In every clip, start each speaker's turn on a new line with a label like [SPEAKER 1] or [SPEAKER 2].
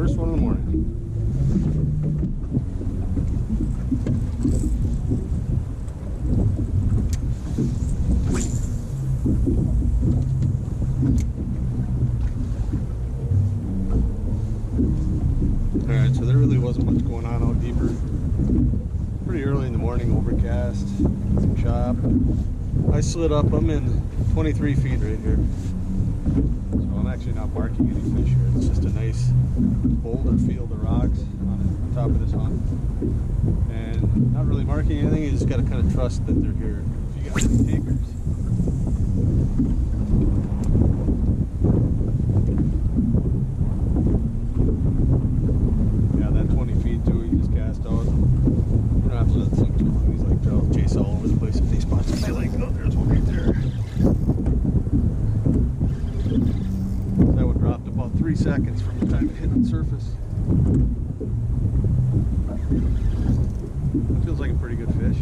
[SPEAKER 1] First one in the morning. Alright, so there really wasn't much going on out deeper. Pretty early in the morning, overcast, some chop. I slid up, I'm in 23 feet right here. So I'm actually not marking any fish here. It's just a nice boulder field of rocks on top of this hunt. And not really marking anything, you just got to kind of trust that they're here. If you got any takers. Yeah, that 20 feet too, you just cast out. You don't have to let it sink too long. These lake trout chase all over the place. If they spot my lake, oh, there's one right there. That one dropped about 3 seconds from the time it hit the surface. That feels like a pretty good fish.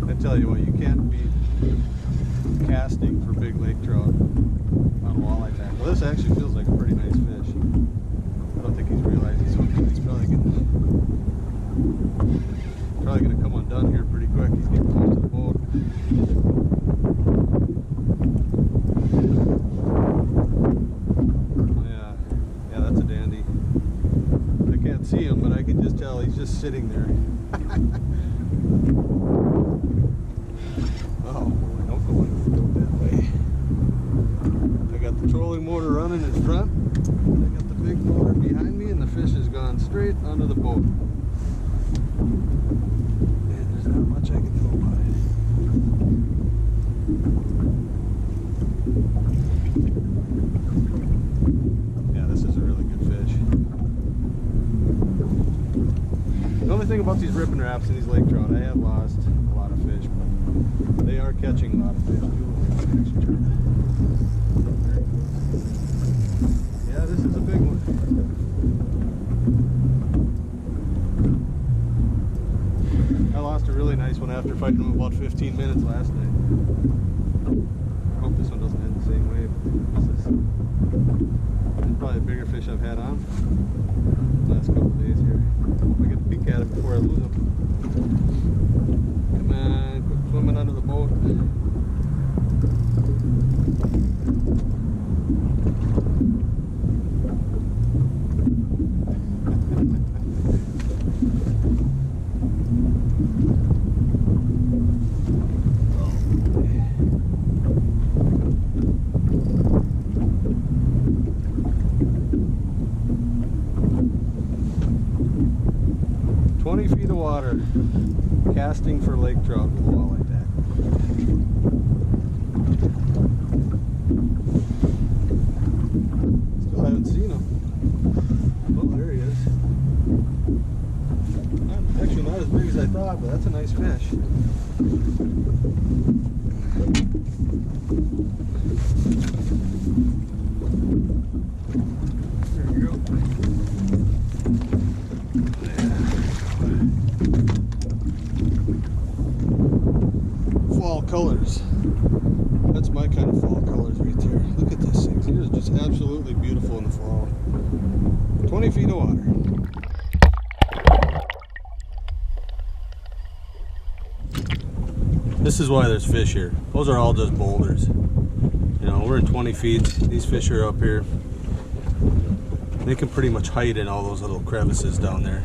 [SPEAKER 1] I tell you what, you can't beat casting for big lake trout on walleye tackle. This actually feels like a pretty nice fish. I don't think he's realized he's hooking. He's probably gonna come undone here pretty quick. He's getting close to the boat. Yeah, that's a dandy. I can't see him, but I can just tell he's just sitting there. Oh boy, don't go that way. I got the trolling motor running in front. I got the big motor behind me, and the fish has gone straight under the boat. And there's not much I can do about it. Yeah, this is a really good fish. The only thing about these ripping wraps and these lake trout, I have lost a lot of fish, but they are catching a lot of fish. Yeah, this is a big one. I lost a really nice one after fighting him about 15 minutes last night. I hope this one doesn't end the same way. This is probably a bigger fish I've had on the last couple of days here. Hope I get a peek at it before I lose him. Come on, quit swimming under the boat. 20 feet of water, casting for lake trout with a walleye tackle. Still haven't seen him. Oh, there he is. Actually not as big as I thought, but that's a nice fish. There you go. Fall colors. That's my kind of fall colors right there. Look at this thing. It is just absolutely beautiful in the fall. 20 feet of water. This is why there's fish here. Those are all just boulders. You know, we're in 20 feet. These fish are up here. They can pretty much hide in all those little crevices down there.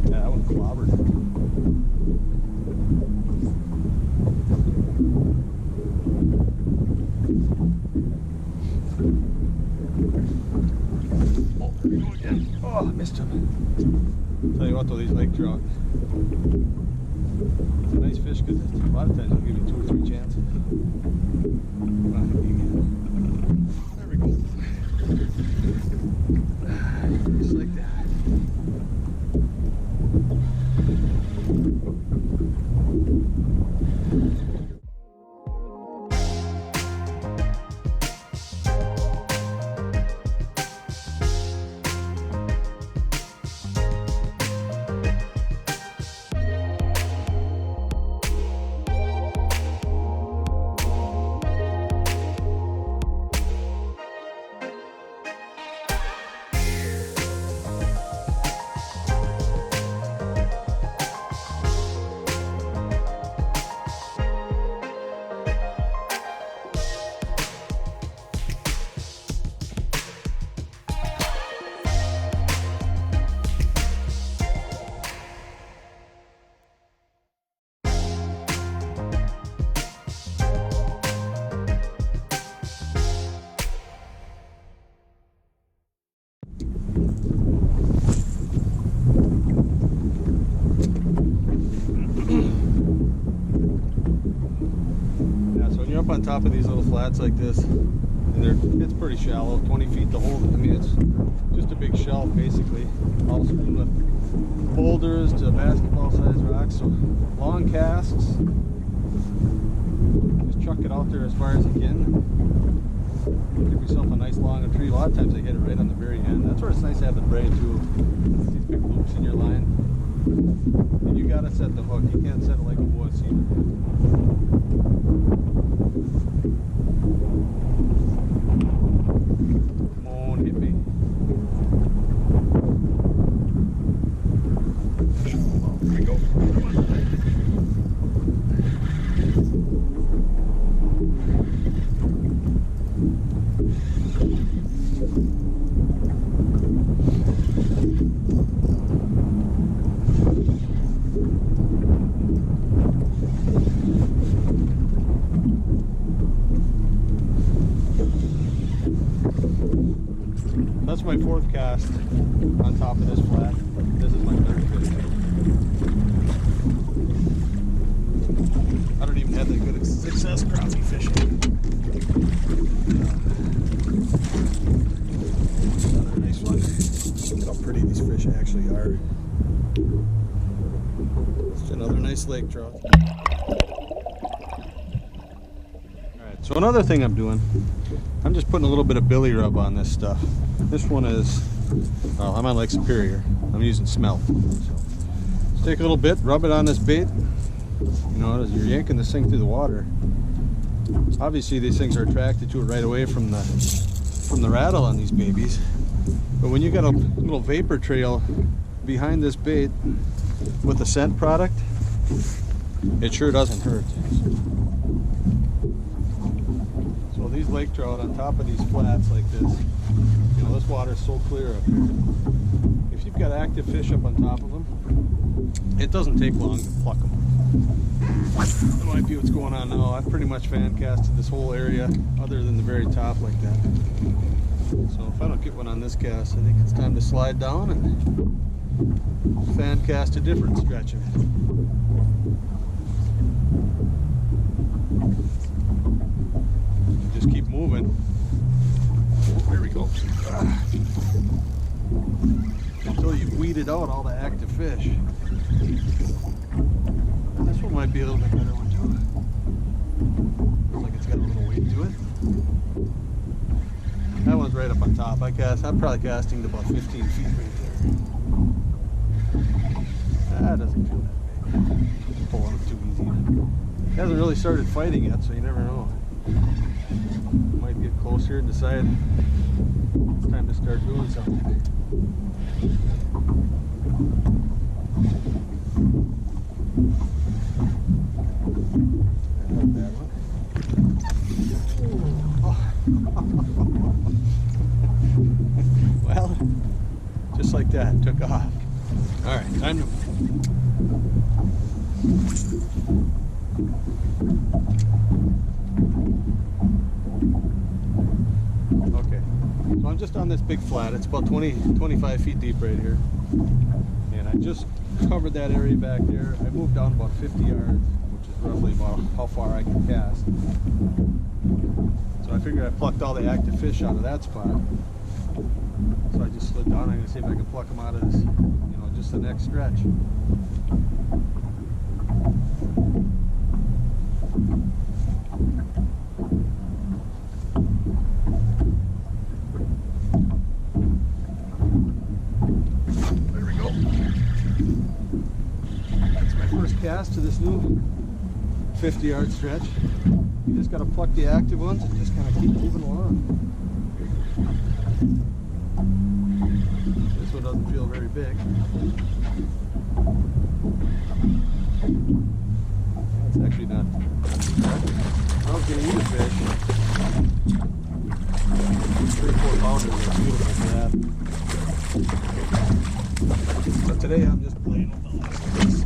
[SPEAKER 1] Yeah, that one clobbered. Oh, there we go again. Oh, I missed him. Tell you what though, these lake trout. It's a nice fish because a lot of times they'll give you 2 or 3 chances. Come on, there we go. Just like that. Yeah, so when you're up on top of these little flats like this, and it's pretty shallow, 20 feet to hold it. I mean, it's just a big shelf basically, all strewn with boulders to basketball-sized rocks. So long casts, just chuck it out there as far as you can. Give yourself a nice long retrieve. A lot of times I hit it right on the very end. That's where it's nice to have the braid too. These big loops in your line. And you gotta set the hook. You can't set it like a wuss either. Come on, hit me. Here we go. Come on. That's my fourth cast on top of this flat. This is my third fish. I don't even have that good success crappie fishing. Another nice one. Look how pretty these fish actually are. It's another nice lake trout. Alright, so another thing I'm doing, I'm just putting a little bit of billy rub on this stuff. This one is, well, I'm on Lake Superior. I'm using smelt. So just take a little bit, rub it on this bait. You know, as you're yanking this thing through the water, obviously these things are attracted to it right away from the rattle on these babies. But when you got a little vapor trail behind this bait with the scent product, it sure doesn't hurt. So these lake trout on top of these flats like this, you know, this water is so clear up here. If you've got active fish up on top of them, it doesn't take long to pluck them. That might be what's going on now. I've pretty much fan casted this whole area other than the very top like that. So if I don't get one on this cast, I think it's time to slide down and fan cast a different stretch of it. Just keep moving. Oh, there we go. Until you've weeded out all the active fish. And this one might be a little bit better one too. Looks like it's got a little weight to it. That one's right up on top. I'm probably casting to about 15 feet right there. That doesn't feel that big. Pulling it too easy. It hasn't really started fighting yet, so you never know. Might get closer and decide it's time to start doing something. Not that one. Oh. Well, just like that, took off. All right, time to. Okay, so I'm just on this big flat. It's about 25 feet deep right here. And I just covered that area back there. I moved down about 50 yards, which is roughly about how far I can cast. So I figured I plucked all the active fish out of that spot. So I just slid down. I'm going to see if I can pluck them out of this, you know, just the next stretch. There we go. That's my first cast to this new 50-yard stretch. You just got to pluck the active ones and just kind of keep moving along. This one doesn't feel very big. That's actually not. I was going to eat a fish. 3-4 pounders are beautiful for that. But today I'm just playing with the list of this.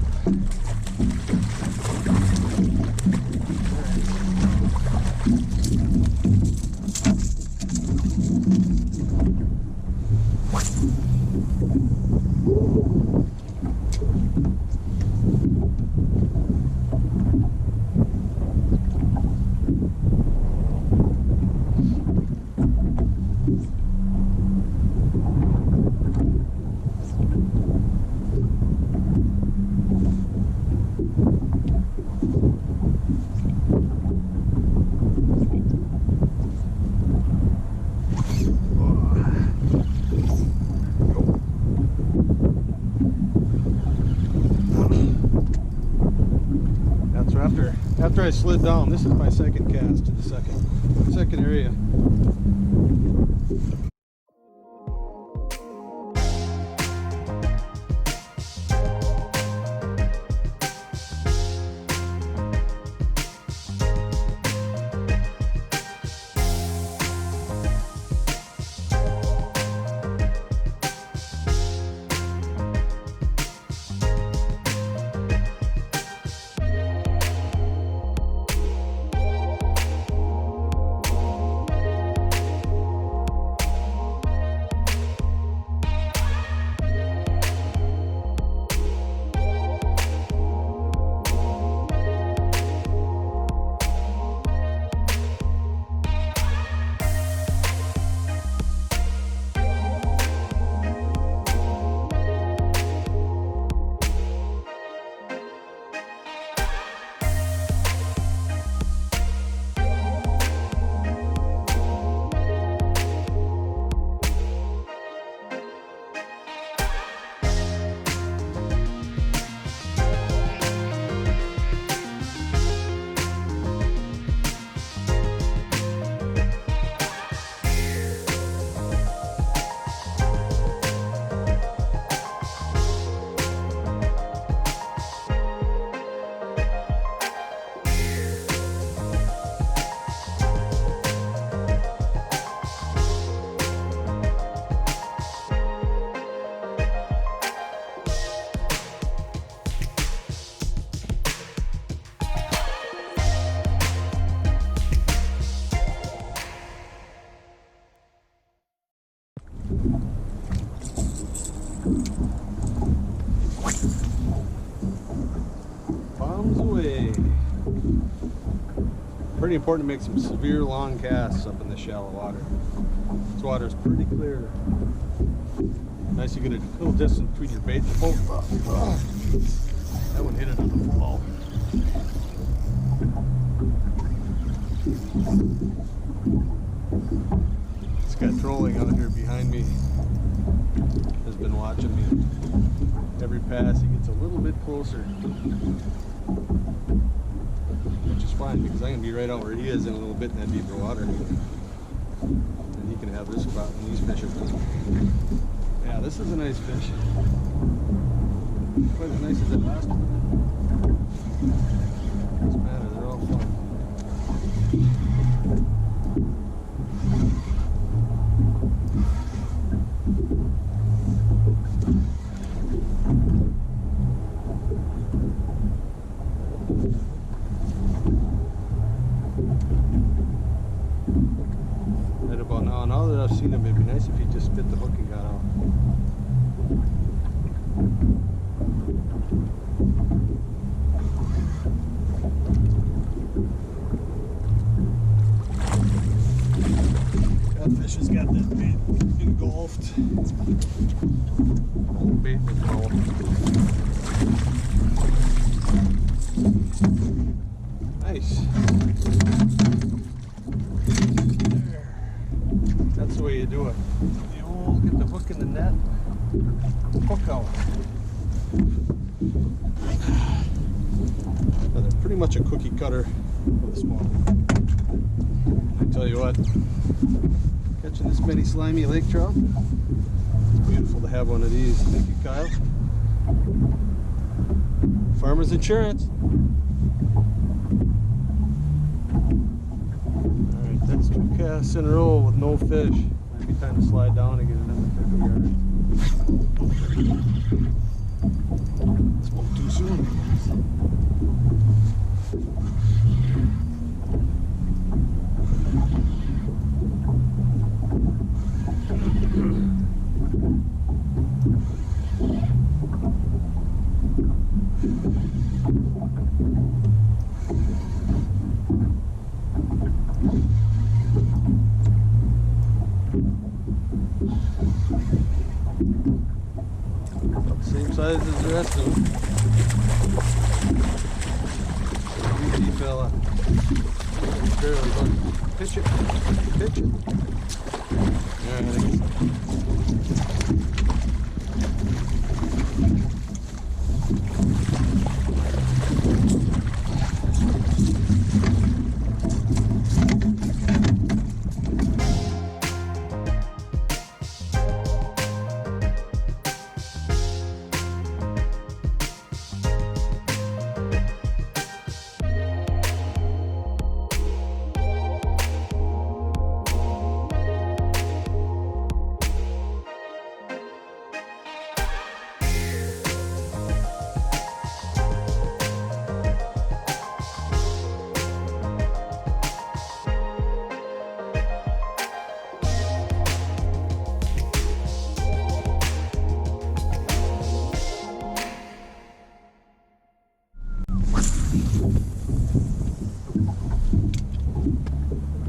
[SPEAKER 1] I slid down. This is my second cast to the second area. Bombs away. Pretty important to make some severe long casts up in the shallow water. This water is pretty clear. Nice, you get a little distance between your bait and the boat. That one hit it on the flow. This guy trolling out here behind me has been watching me. Every pass he gets a little bit closer, which is fine because I'm going to be right out where he is in a little bit in that deeper water, and he can have this spot when these fish are done. Yeah, this is a nice fish. Quite as nice as that last one. Doesn't matter, they're all fun. Right about now that I've seen him, it'd be nice if he just spit the hook and got out. That fish has got that bait engulfed. All bait engulfed. Nice. There. That's the way you do it. You will get the hook in the net. Hook out. Now they're pretty much a cookie cutter for the small one. I tell you what, catching this many slimy lake trout, it's beautiful to have one of these. Thank you, Kyle. Farmers Insurance. Alright, that's 2 casts in a row with no fish. Might be time to slide down and get it in the 50 yards. Spoke too soon. Same size as the rest of them. Easy fella. Barely, but pitch it. Pitch it. Alright.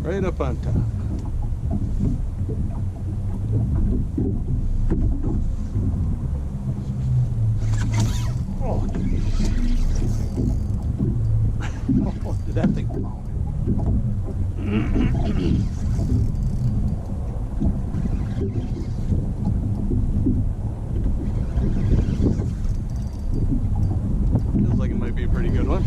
[SPEAKER 1] Right up on top. Oh, oh, did that thing fall? Feels like it might be a pretty good one.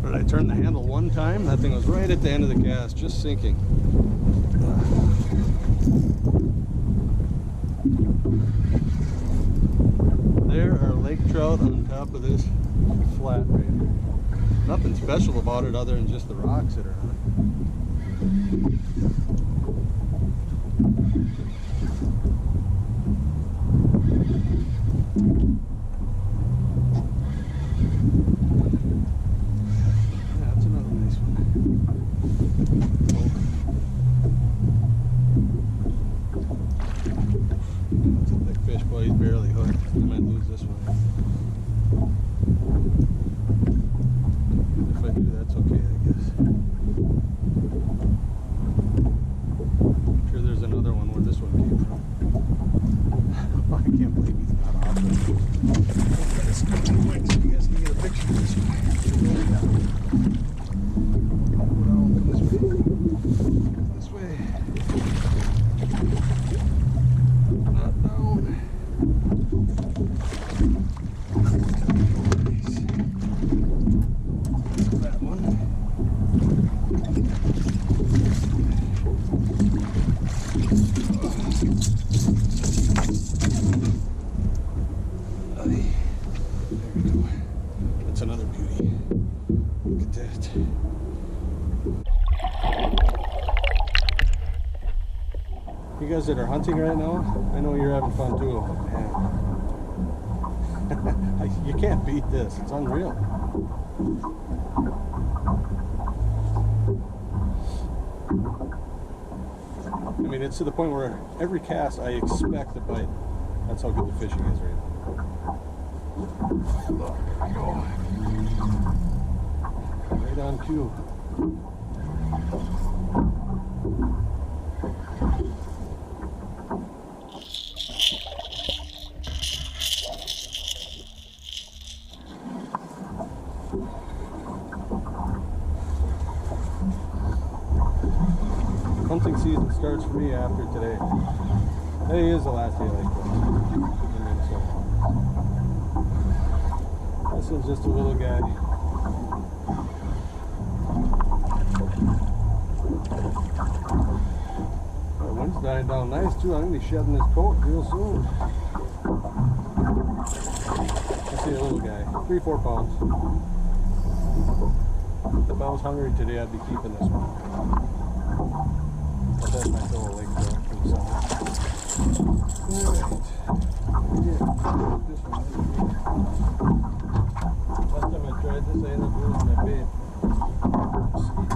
[SPEAKER 1] But I turned the handle one time, that thing was right at the end of the cast, just sinking. There are lake trout on top of this flat right here. Nothing special about it other than just the rocks that are on it. Yeah, that's another nice one. That's a thick fish, boy. He's barely hooked. I might lose this one. If I do, that's okay, I guess. I'm sure there's another one where this one came from. I can't believe he's not off it. I'll try to scoot too quick so you guys can get a picture of this one. Go down this way. This way. Not down. That one. There we go. That's another beauty. Look at that. You guys that are hunting right now, I know you're having fun too. Man. You can't beat this. It's unreal. I mean, it's to the point where every cast I expect a bite. That's how good the fishing is right now. Look, there we go. Right on cue. Hunting season starts for me after today. Today is the last day like this in Minnesota. This one's just a little guy. The wind's dying down nice too. I'm going to be shedding this coat real soon. I see a little guy, 3-4 pounds. If I was hungry today, I'd be keeping this one. But that's my fellow lake trout for the summer. Alright. Yeah, this one. Last time I tried this, I ended up losing my bait. Let's see.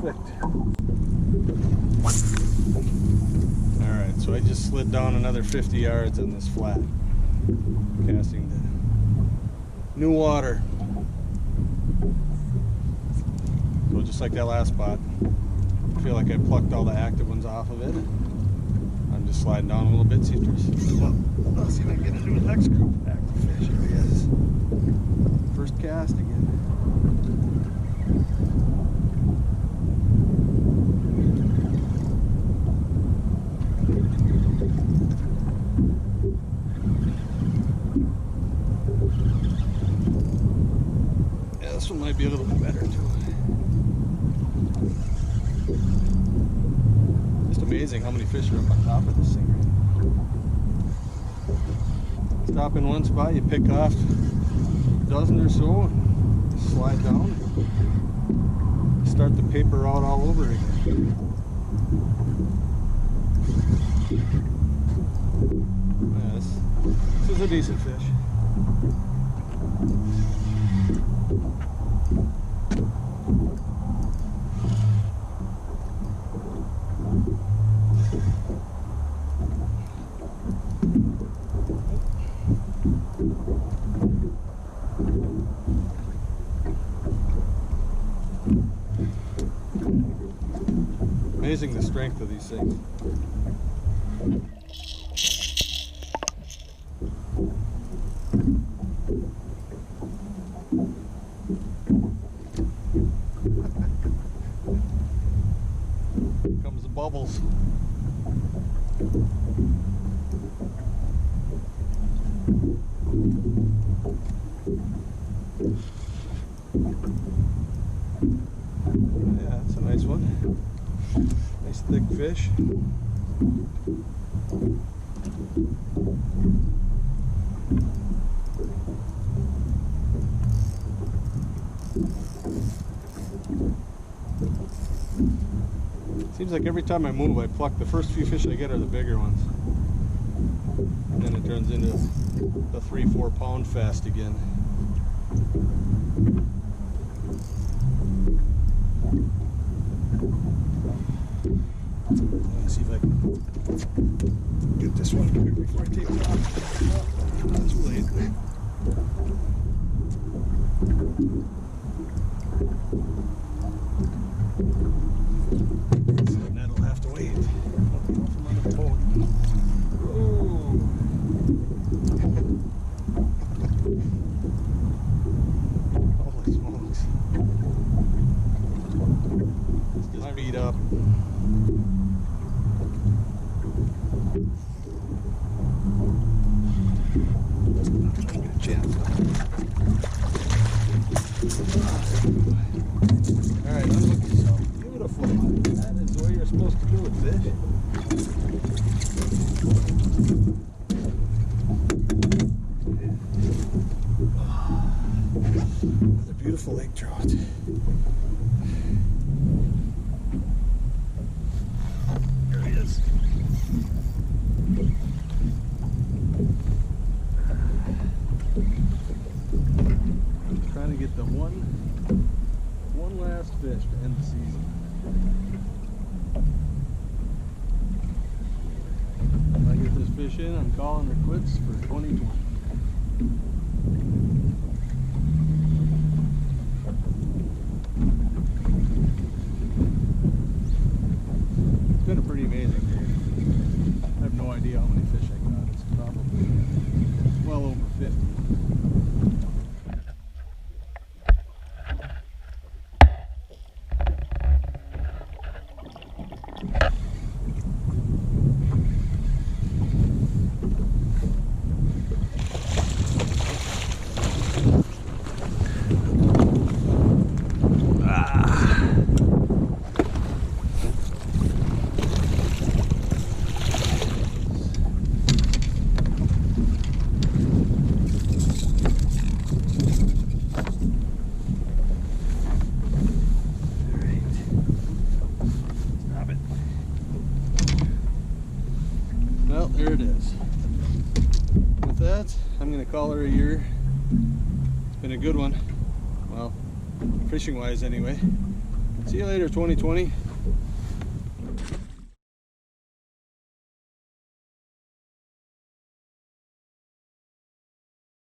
[SPEAKER 1] Perfect. Alright, so I just slid down another 50 yards on this flat, casting the new water. So just like that last spot, I feel like I plucked all the active ones off of it. I'm just sliding down a little bit, see if there's, well, let's see if I can get into the next group of active fish. Here he is. First cast again. This one might be a little bit better too. Just amazing how many fish are up on top of this thing. Stop in one spot, you pick off a dozen or so, and slide down, start the paper route all over again. Yeah, this is a decent fish. Amazing the strength of these things. Here comes the bubbles. Yeah, that's a nice one. Nice thick fish. Seems like every time I move, I pluck. The first few fish I get are the bigger ones. And then it turns into the 3-4 pound fast again. Let me see if I can get this one quick before I take it off. Oh, not too late. That'll have to wait. From under the boat. Oh. Holy smokes. Let's just beat up. Good chance. Alright, unhook yourself. Beautiful. That is the way you're supposed to do it, fish. Another beautiful lake trout. There he is. Trying to get the one last fish to end the season. If I get this fish in, I'm calling her quits for 2020. It's been a pretty amazing day. I have no idea how many fish I got. It's probably well over 50. Well, there it is. With that, I'm going to call her a year. It's been a good one. Well, fishing wise anyway. See you later, 2020.